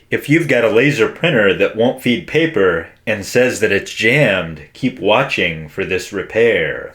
If you've got a laser printer that won't feed paper and says that it's jammed, keep watching for this repair.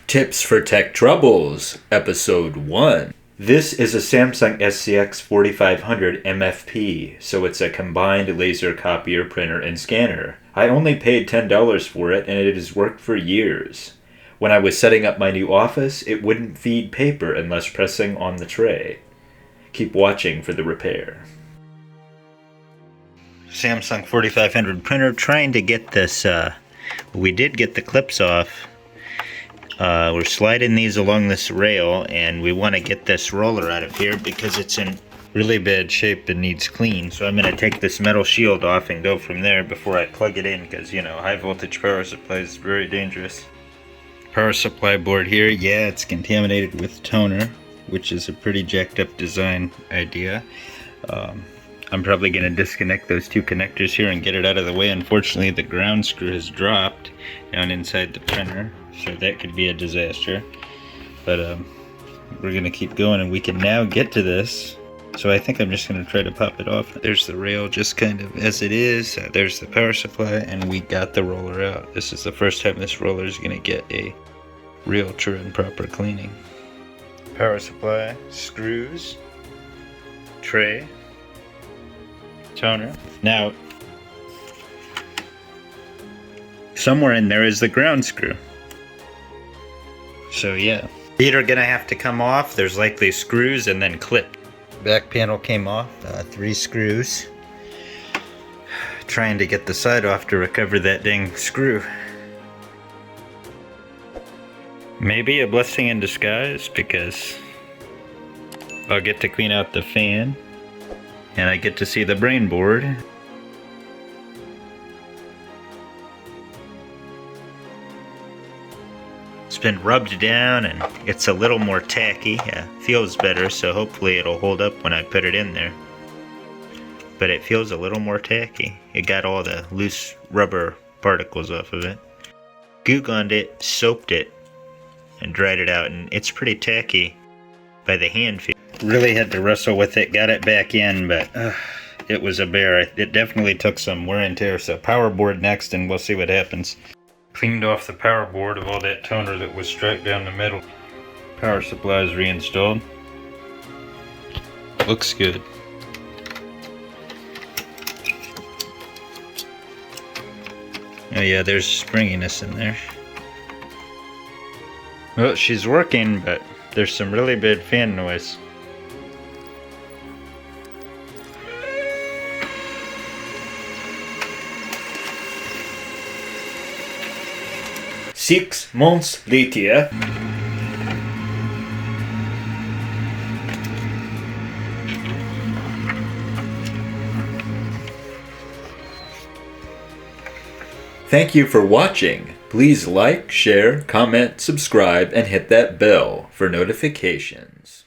Tips for Tech Troubles, Episode 1. This is a Samsung SCX-4500 MFP, so it's a combined laser copier, printer, and scanner. I only paid $10 for it, and it has worked for years. When I was setting up my new office, it wouldn't feed paper unless pressing on the tray. Keep watching for the repair. Samsung 4500 printer, trying to get this, we did get the clips off. We're sliding these along this rail, and we want to get this roller out of here because it's in really bad shape and needs clean. So I'm going to take this metal shield off and go from there before I plug it in, because, you know, high voltage power supply is very dangerous. Power supply board here, yeah, it's contaminated with toner, which is a pretty jacked up design idea. I'm probably going to disconnect those two connectors here and get it out of the way. Unfortunately, the ground screw has dropped down inside the printer, so that could be a disaster. But we're going to keep going, and we can now get to this. So I think I'm just going to try to pop it off. There's the rail just kind of as it is. There's the power supply, and we got the roller out. This is the first time this roller is going to get a real true and proper cleaning. Power supply, screws, tray, toner. Now, somewhere in there is the ground screw. So yeah, feet are gonna have to come off. There's likely screws and then clip. Back panel came off, 3 screws. Trying to get the side off to recover that dang screw. Maybe a blessing in disguise, because I'll get to clean out the fan and I get to see the brain board. It's been rubbed down and it's a little more tacky. Feels better, so hopefully it'll hold up when I put it in there. But it feels a little more tacky. It got all the loose rubber particles off of it. Goo gunned it, soaped it, and dried it out, and it's pretty tacky by the hand feel. Really had to wrestle with it, got it back in, but it was a bear. It definitely took some wear and tear, so power board next, and we'll see what happens. Cleaned off the power board of all that toner that was striped down the middle. Power supply is reinstalled. Looks good. Oh yeah, there's springiness in there. Well, she's working, but there's some really bad fan noise. Six months later. Thank you for watching. Please like, share, comment, subscribe, and hit that bell for notifications.